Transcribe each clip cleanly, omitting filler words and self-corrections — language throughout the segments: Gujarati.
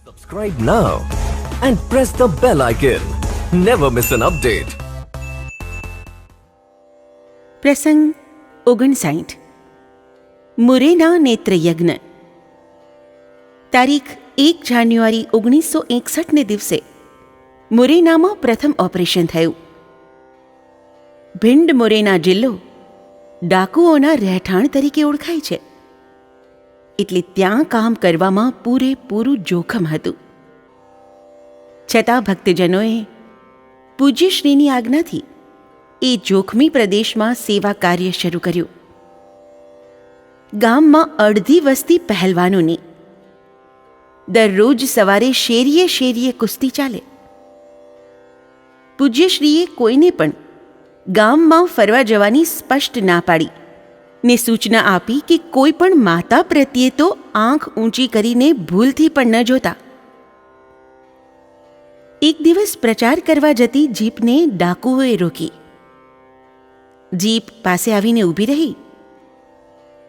Subscribe now and press the bell icon. Never miss an update. પ્રસંગ 59 મુરેના નેત્રયજ્ઞ. તારીખ 1 જાન્યુઆરી 1961ને દિવસે મુરેનામાં પ્રથમ ઓપરેશન થયું. ભિંડ મુરેના જિલ્લો ડાકુઓના રહેઠાણ તરીકે ઓળખાય છે, એટલે ત્યાં કામ કરવામાં પૂરેપૂરું જોખમ હતું. છતાં ભક્તજનોએ પૂજ્યશ્રીની આજ્ઞાથી એ જોખમી પ્રદેશમાં સેવા કાર્ય શરૂ કર્યું. ગામમાં અડધી વસ્તી પહેલવાનોની. દરરોજ સવારે શેરીએ શેરીએ કુસ્તી ચાલે. પૂજ્યશ્રીએ કોઈને પણ ગામમાં ફરવા જવાની સ્પષ્ટ ના પાડી ને સૂચના આપી કે કોઈ પણ માતા પ્રત્યે તો આંખ ઊંચી કરીને ભૂલથી પણ ન જોતા. એક દિવસ પ્રચાર કરવા જતી જીપને ડાકુઓએ રોકી. જીપ પાસે આવીને ઊભી રહી.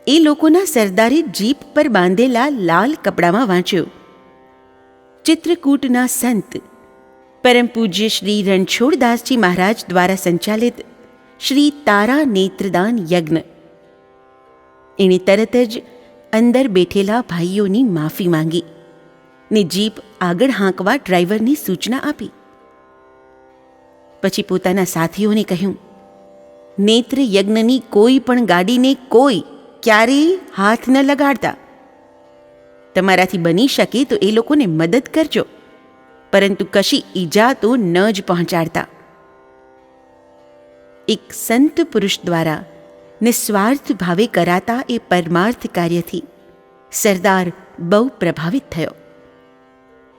એ લોકોના સરદારે જીપ પર બાંધેલા લાલ કપડામાં વાંચ્યું: ચિત્રકૂટના સંત પરમ પૂજ્ય શ્રી રણછોડદાસજી મહારાજ દ્વારા સંચાલિત શ્રી તારા નેત્રદાન યજ્ઞ. એણે તરત જ અંદર બેઠેલા ભાઈઓની માફી માંગી ને જીપ આગળ હાંકવા ડ્રાઈવરની સૂચના આપી. પછી પોતાના સાથીઓને કહ્યું, નેત્ર યજ્ઞની કોઈ પણ ગાડીને કોઈ ક્યારેય હાથ ન લગાડતા. તમારાથી બની શકે તો એ લોકોને મદદ કરજો, પરંતુ કશી ઈજા તો ન જ પહોંચાડતા. એક સંત પુરુષ દ્વારા નિસ્વાર્થ ભાવે કરાતા એ પરમાર્થ કાર્યથી સરદાર બહુ પ્રભાવિત થયો.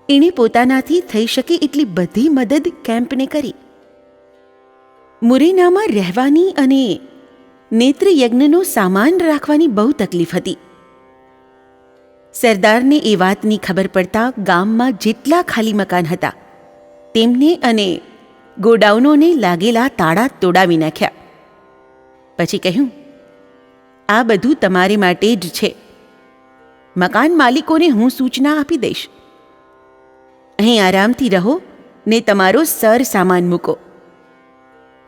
એણે પોતાનાથી થઈ શકે એટલી બધી મદદ કેમ્પને કરી. મુરેનામાં રહેવાની અને નેત્રયજ્ઞનો સામાન રાખવાની બહુ તકલીફ હતી. સરદારને એ વાતની ખબર પડતા ગામમાં જેટલા ખાલી મકાન હતા તેમને અને ગોડાઉનોને લાગેલા તાળા તોડાવી નાખ્યા. પછી કહ્યું, આ બધું તમારે માટે જ છે. મકાન માલિકોને હું સૂચના આપી દઈશ. અહીં આરામથી રહો ને તમારો સર સામાન મૂકો.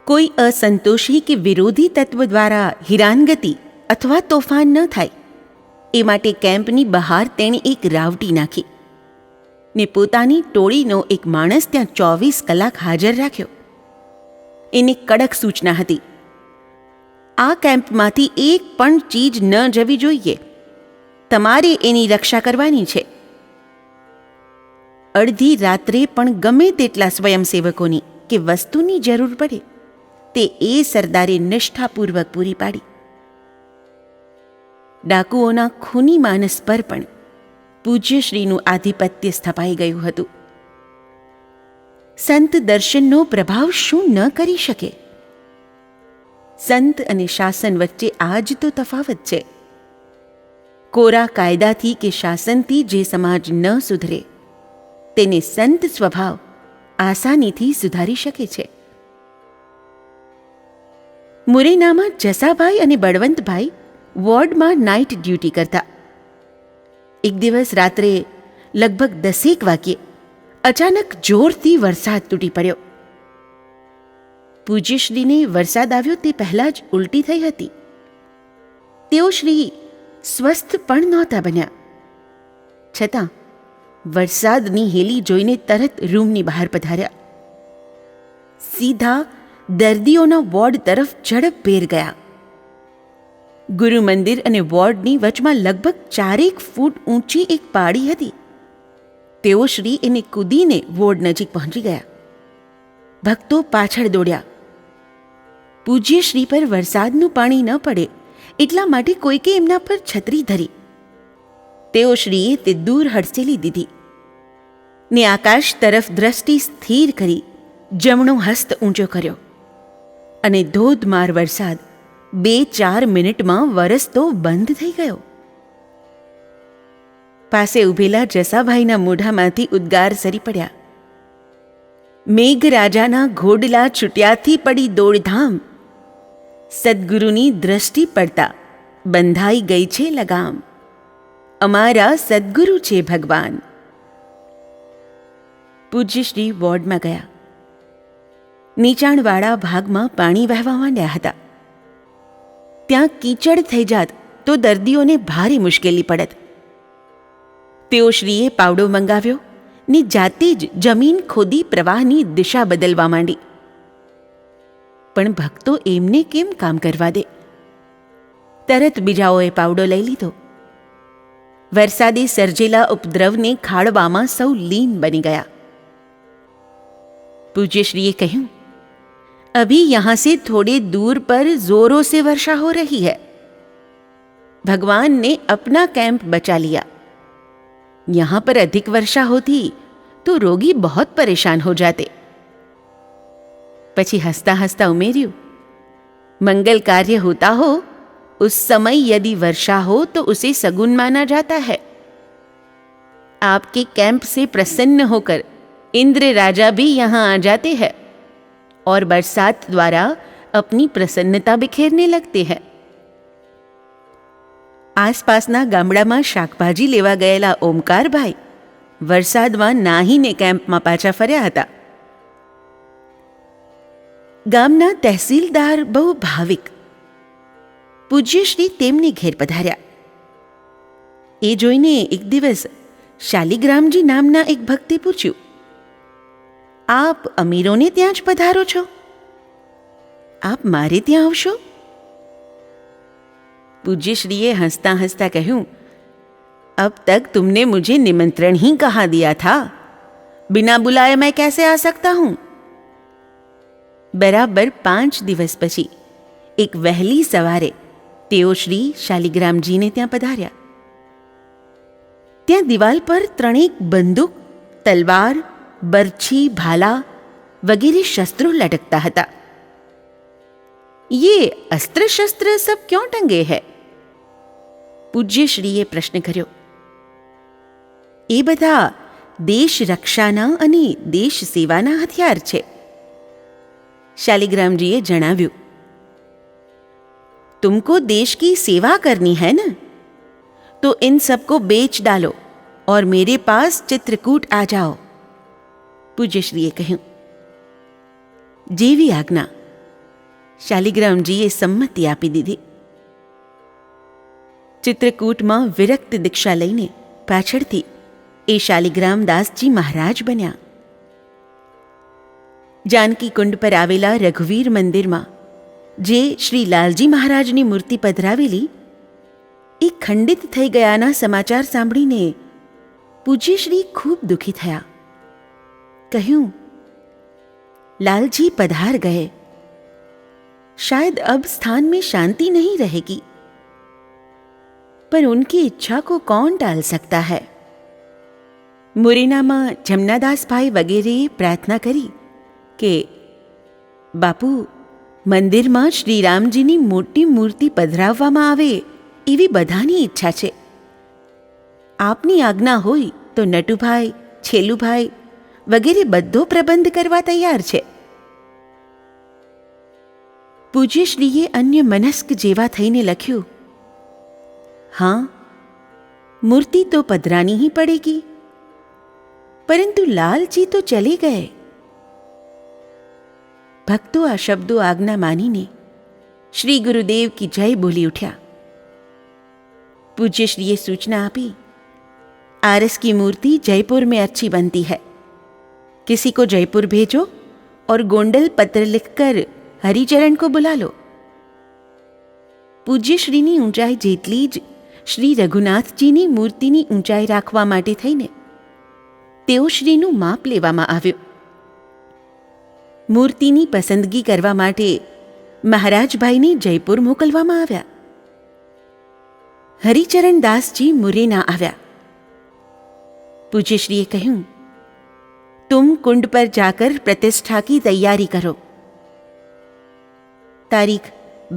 કોઈ અસંતોષી કે વિરોધી તત્વ દ્વારા હેરાનગતિ અથવા તોફાન ન થાય એ માટે કેમ્પની બહાર તેણે એક રાવટી નાખી ને પોતાની ટોળીનો એક માણસ ત્યાં 24 કલાક હાજર રાખ્યો. એને કડક સૂચના હતી: આ કેમ્પમાંથી એક પણ ચીજ ન જવી જોઈએ. તમારે એની રક્ષા કરવાની છે. અડધી રાત્રે પણ ગમે તેટલા સ્વયંસેવકોની કે વસ્તુની જરૂર પડે તે એ સરદારે નિષ્ઠાપૂર્વક પૂરી પાડી. ડાકુઓના ખૂની માનસ પર પણ પૂજ્યશ્રીનું આધિપત્ય સ્થપાઈ ગયું હતું. સંત દર્શનનો પ્રભાવ શું ન કરી શકે? સંત અને શાસન વચ્ચે આ જ તો તફાવત છે. કોરા કાયદાથી કે શાસનથી જે સમાજ ન સુધરે તેને સંત સ્વભાવ આસાનીથી સુધારી શકે છે. મુરેનામાં જસાભાઈ અને બળવંતભાઈ વોર્ડમાં નાઇટ ડ્યુટી કરતા. એક દિવસ રાત્રે લગભગ 10 વાગ્યે અચાનક જોરથી વરસાદ તૂટી પડ્યો. પૂજ્યશ્રીને વરસાદ આવ્યો તે પહેલાં જ ઉલટી થઈ હતી. તેઓ શ્રી સ્વસ્થ પણ નહોતા બન્યા. છતાં વરસાદની હેલી જોઈને તરત રૂમની બહાર પધાર્યા. સીધા દર્દીઓના વોર્ડ તરફ ઝડપભેર ગયા. ગુરુ મંદિર અને વોર્ડની વચમાં લગભગ 4 ફૂટ ઊંચી એક પાળી હતી. તેઓ શ્રી એને કૂદીને વોર્ડ નજીક પહોંચી ગયા. ભક્તો પાછળ દોડ્યા. પૂજ્યશ્રી પર વરસાદનું પાણી ન પડે એટલા માટે કોઈકે એમના પર છત્રી ધરી. તેઓ શ્રીએ તે દૂર હડસેલી દીધી ને આકાશ તરફ દ્રષ્ટિ સ્થિર કરી જમણો હસ્ત ઊંચો કર્યો અને ધોધમાર વરસાદ 2-4 મિનિટમાં વરસતો બંધ થઈ ગયો. પાસે ઊભેલા જસાભાઈના મોઢામાંથી ઉદ્ગાર સરી પડ્યા: મેઘરાજાના ઘોડલા છૂટ્યાથી પડી દોડધામ, સદ્ગુરુની દ્રષ્ટિ પડતા બંધાઈ ગઈ છે લગામ. અમારા સદ્ગુરુ છે ભગવાન. પૂજ્ય શ્રી વોર્ડમાં ગયા. નીચાણવાળા ભાગમાં પાણી વહેવા માંડ્યા હતા. ત્યાં કીચડ થઈ જાત તો દર્દીઓને ભારે મુશ્કેલી પડત. તેઓ શ્રીએ પાવડો મંગાવ્યો ને જાતે જ જમીન ખોદી પ્રવાહની દિશા બદલવા માંડી. પણ ભક્તો એમને કેમ કામ કરવા દે? તરત બીજાઓએ પાવડો લઈ લીધો. વરસાદે સર્જેલા ઉપદ્રવને ખાળવામાં સૌ લીન બની ગયા. પૂજ્યશ્રીએ કહ્યું, अभी यहाँ से थोड़े दूर पर जोरों से वर्षा हो रही है. भगवान ने अपना कैंप बचा लिया. यहाँ पर अधिक वर्षा होती तो रोगी बहुत परेशान हो जाते. પછી હસતા હસતા ઉમેર્યું, मंगल कार्य होता हो उस समय यदि वर्षा हो तो उसे सगुन माना जाता है. आपके कैंप से प्रसन्न होकर इंद्र राजा भी यहाँ आ जाते हैं और बरसात द्वारा अपनी प्रसन्नता बिखेरने लगते हैं. આસપાસના ગામડામાં શાકભાજી લેવા ગયેલા ઓમકારભાઈ વરસાદમાં નાહીને કેમ્પમાં પાછા ફર્યા હતા. ગામના તહેસીલદાર બહુ ભાવિક. પૂજ્યશ્રી તેમને ઘેર પધાર્યા. એ જોઈને એક દિવસ શાલિગ્રામજી નામના એક ભક્તે પૂછ્યું, આપ અમીરોને ત્યાં જ પધારો છો? આપ મારે ત્યાં આવશો? पूज्यश्रीए हंसता हंसता कहूं, अब तक तुमने मुझे निमंत्रण ही कहाँ दिया था, बिना बुलाए मैं कैसे आ सकता हूं? बराबर 5 દિવસ પછી એક વહેલી સવારે તેઓ શ્રી શાલિગ્રામજીને ત્યાં પધાર્યા. ત્યાં દિવાલ પર 3 બંદૂક, તલવાર, બરછી, ભાલા વગેરે શસ્ત્રો લટકતા હતા. ये अस्त्र शस्त्र सब क्यों टंगे हैं? પૂજ્યશ્રીએ પ્રશ્ન કર્યો. એ બધા દેશ રક્ષાના અને દેશ સેવાના હથિયાર છે. શાલિગ્રામજીએ જણાવ્યું, तुमको देश की सेवा करनी है ना, तो इन सबको बेच डालो और मेरे पास चित्रकूट आ जाओ. પૂજ્યશ્રીએ કહ્યું, જેવી આજ્ઞા. શાલિગ્રામજીએ સંમતિ આપી દીધી. ચિત્રકૂટમાં વિરક્ત દીક્ષા લઈને પાછળથી એ શાલિગ્રામ દાસજી મહારાજ બન્યા. જાનકી કુંડ પર આવેલા રઘુવીર મંદિરમાં જે શ્રી લાલજી મહારાજની મૂર્તિ પધરાવેલી એ ખંડિત થઈ ગયાના સમાચાર સાંભળીને પૂજ્યશ્રી ખૂબ દુઃખી થયા. કહ્યું, लालजी पधार गए, शायद अब स्थान में शांति नहीं रहेगी, पर उनकी इच्छा को कौन टाल सकता है? मुरैनाમાં જમનાદાસભાઈ વગેરેએ પ્રાર્થના કરી કે બાપુ, મંદિરમાં શ્રીરામજીની મોટી મૂર્તિ પધરાવવામાં આવે એવી બધાની ઈચ્છા છે. આપની આજ્ઞા હોય તો નટુભાઈ, છેલુભાઈ વગેરે બધો પ્રબંધ કરવા તૈયાર છે. પૂજ્યશ્રીએ અન્ય મનસ્ક જેવા થઈને લખ્યું, हाँ, मूर्ति तो पधरानी ही पड़ेगी, परंतु लालजी तो चले गए. भक्तो आ शब्दों आज्ञा मानीने श्री गुरुदेव की जय बोली उठ्या. पूज्यश्रीए सूचना आपी, आरस की मूर्ति जयपुर में अच्छी बनती है, किसी को जयपुर भेजो और गोंडल पत्र लिखकर हरिचरण को बुला लो. પૂજ્યશ્રીની ઊંચાઈ જેટલી જ શ્રી રઘુનાથજીની મૂર્તિની ઊંચાઈ રાખવા માટે થઈને તેઓ શ્રીનું માપ લેવામાં આવ્યું. મૂર્તિની પસંદગી કરવા માટે મહારાજભાઈને જયપુર મોકલવામાં આવ્યા. હરિચરણ દાસજી મુરૈના આવ્યા. પૂજ્યશ્રીએ કહ્યું, तुम कुंड पर जाकर प्रतिष्ठा की तैयारी करो. तारीख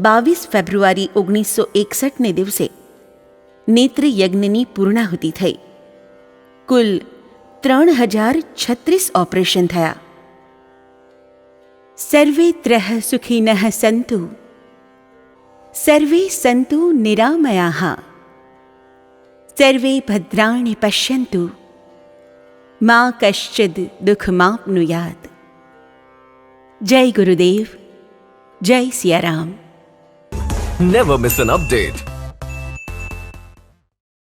22 ફેબ્રુઆરી 1961 ने दिवसे नेत्र यज्ञनी पूर्णाहुति थई. कुल 3036 ऑपरेशन थया. सर्वे त्रः सुखिनः सन्तु, सर्वे सन्तु निरामयाः, सर्वे भद्राणि पश्यन्तु, માં કશ્ચિદ દુઃખ માપનુયાત. જય ગુરુદેવ. જય Siyaram. Never miss an update.